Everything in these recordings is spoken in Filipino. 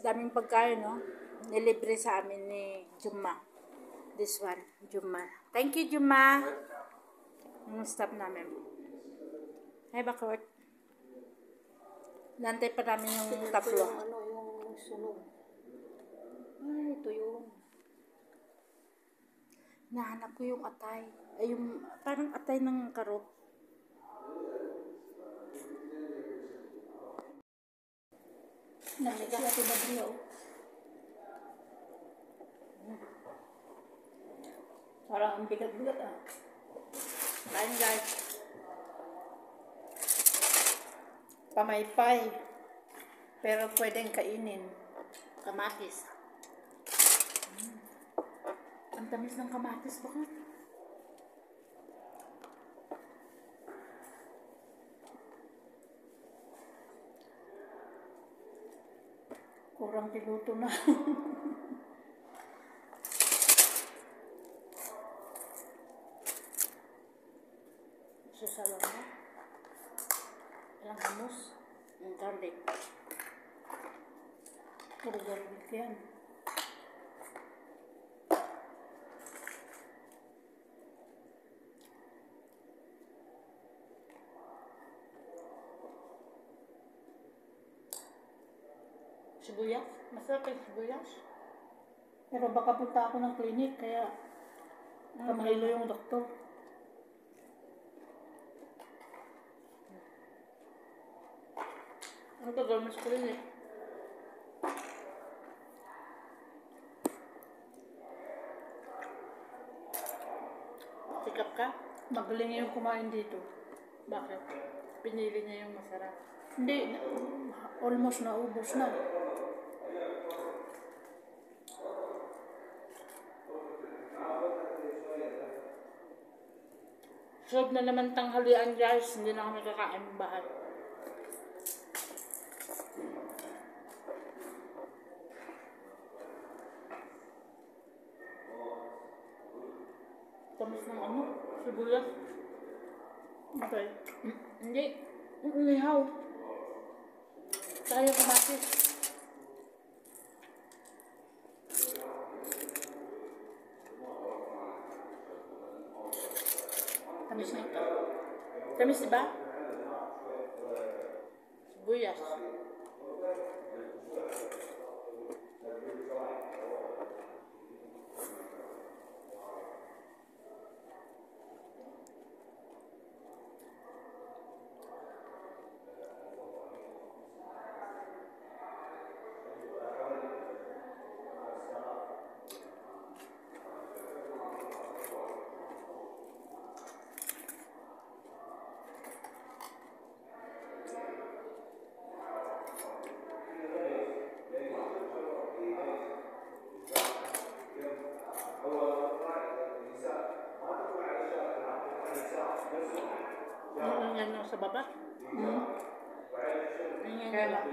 daming pagkain, no? Nilibre sa amin ni Juma. This one, Juma. Thank you, Juma. Yung staff namin. Ay, bakit? Nantay pa namin yung tatlo. Yung sunog. Ay, ito yun. Nahanap ko yung atay. Ay, yung parang atay ng karot. Naliga ito ba dito? Parang ang bigat-bigat ah. Kain, guys. Pamaypay. Pero pwedeng kainin. Kamatis. Ang tamis ng kamatis. Bakit? Kurang tiluto na. Susalang mo. Ilang hamus. Ang garlic. Puro garlic yan. Sibuyas. Masarap yung sibuyas. Pero baka punta ako ng clinic, kaya kamahilo yung doktor. Ano to, gawin mo sa kulinig? Sikap ka? Magaling yung kumain dito. Bakit? Pinili niya yung masarap. Hindi, almost naubos na. Sob na naman tanghalian, guys. Hindi na kami kakain ng bahay. Tamis ng ano? Sibuyas. Okay. Hindi. Umihaw. Saka yung kamatis. Tamis na ito. Tamis, diba? Sibuyas. Yan yung sa baba. Kaya lang.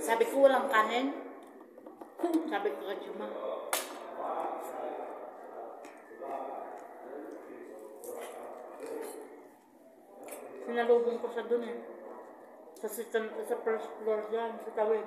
Sabi ko walang kanin. Sabi ko kay Juma. Sinalubong ko sa dun eh. Sa first floor dyan, sa tawid.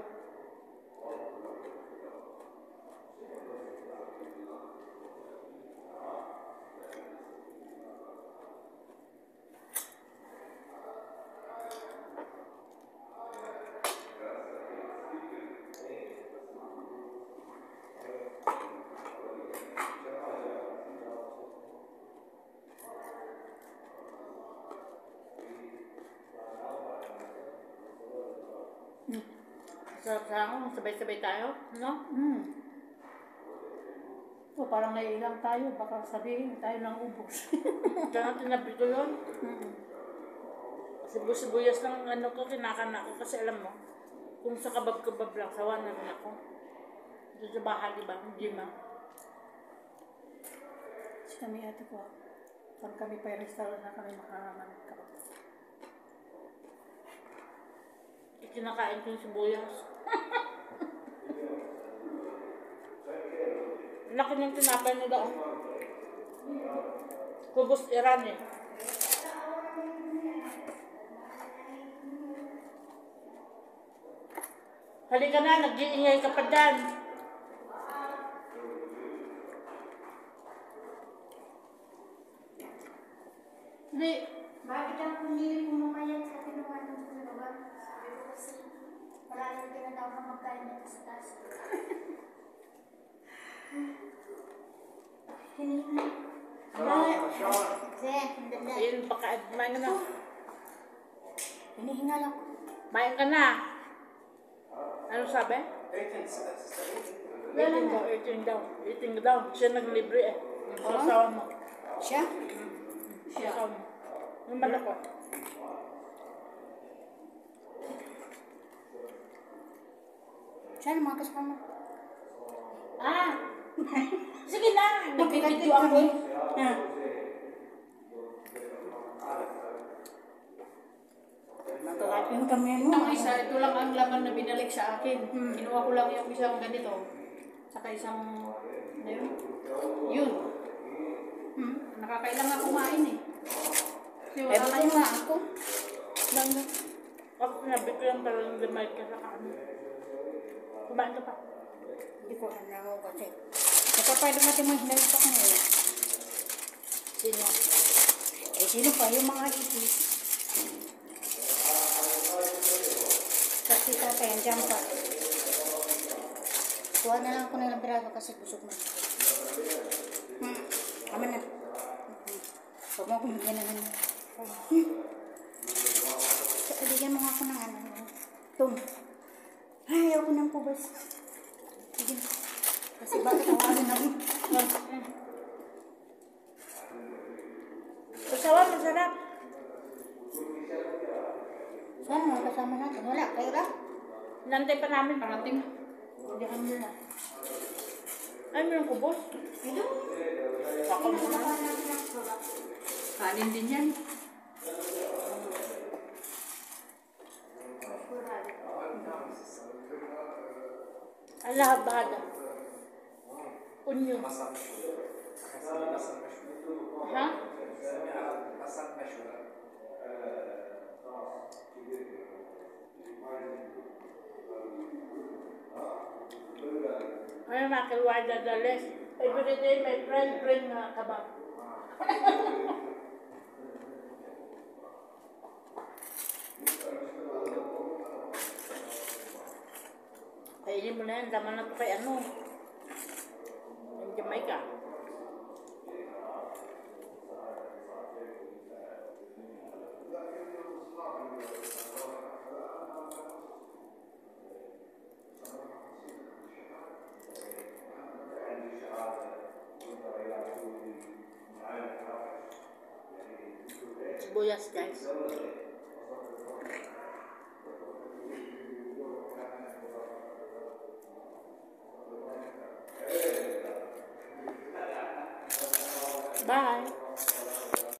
Sarap-sarap, sabay-sabay tayo, no? O, parang naiilang tayo. Baka sabihin tayo ng ubos. Kaya tinabi ko yun. Sibuyas ng ano ko, kinakanak ko kasi alam mo, kung sa kabab-kabab lang, sawa na rin ako. Dito sa bahay, diba? Hindi ma. Kasi kami ate ko. Pag kami pa restaurant na kami makakaman. Kinakain ko yung sibuyas. Laki ng tinapay nila. Kubos Iran eh. Halika na, nag-iingay ka pa dyan. Hindi. Bakit ang pumili pumamayag sa kinuha ng dalawa? Sabi ko kasi, wala nang tinatawag na magkain dito sa taas. Hinihina. Kasi, hindi. Ayun, baka kumain ka na. Hinihinga lang. Kumain ka na. Ano sabi? 18. 18 daw. Eating daw. Siya naglibre eh. Yung sasawa mo. Siya? Sasawa mo. Yung manok ko. Siya naman kasama. Ah! Sige na! Nagbibidyo ako. Ah. Nakalap yung kami mo. Ang isa, ito lang ang laman na binalik sa akin. Kinuha ko lang yung isang ganito. Saka isang, ano yun? Yun. Nakakailangan kumain eh. Kasi Eh, wala buti nga ako. Lang na. Ako sinabi ko lang talagang limay ka sa kaano. Kumain ka pa. Hindi ko alam kasi. Kapag natin mahinalita ko ngayon. Sino? Eh, sino pa yung mga itis? Kasi tatay, andyan pa. Kuha na lang ako ng ilang piraso kasi busog na. Tama na. Huwag mo akong bigyan naman. Bigyan mo nga ako ng ano. Tum. Ay, ayaw ko ng pubas. Sige. Kasi bakit tawagan ako? Sasawa, masarap. Saan mga kasama natin? Wala, kayo lang. Nantay pa namin. parating. Hindi kami nila. Ay, mayroong kubos. Ito? Sakal mo na. Kanin din yan. Ang lahat-bahada. Unyo. Ha? Ay, makiluwa dadales. Every day, my friend bring kabab. Kainin mo na yan. Tama na to kay ano. Yung Jamaica. Sibuyas, guys. Bye.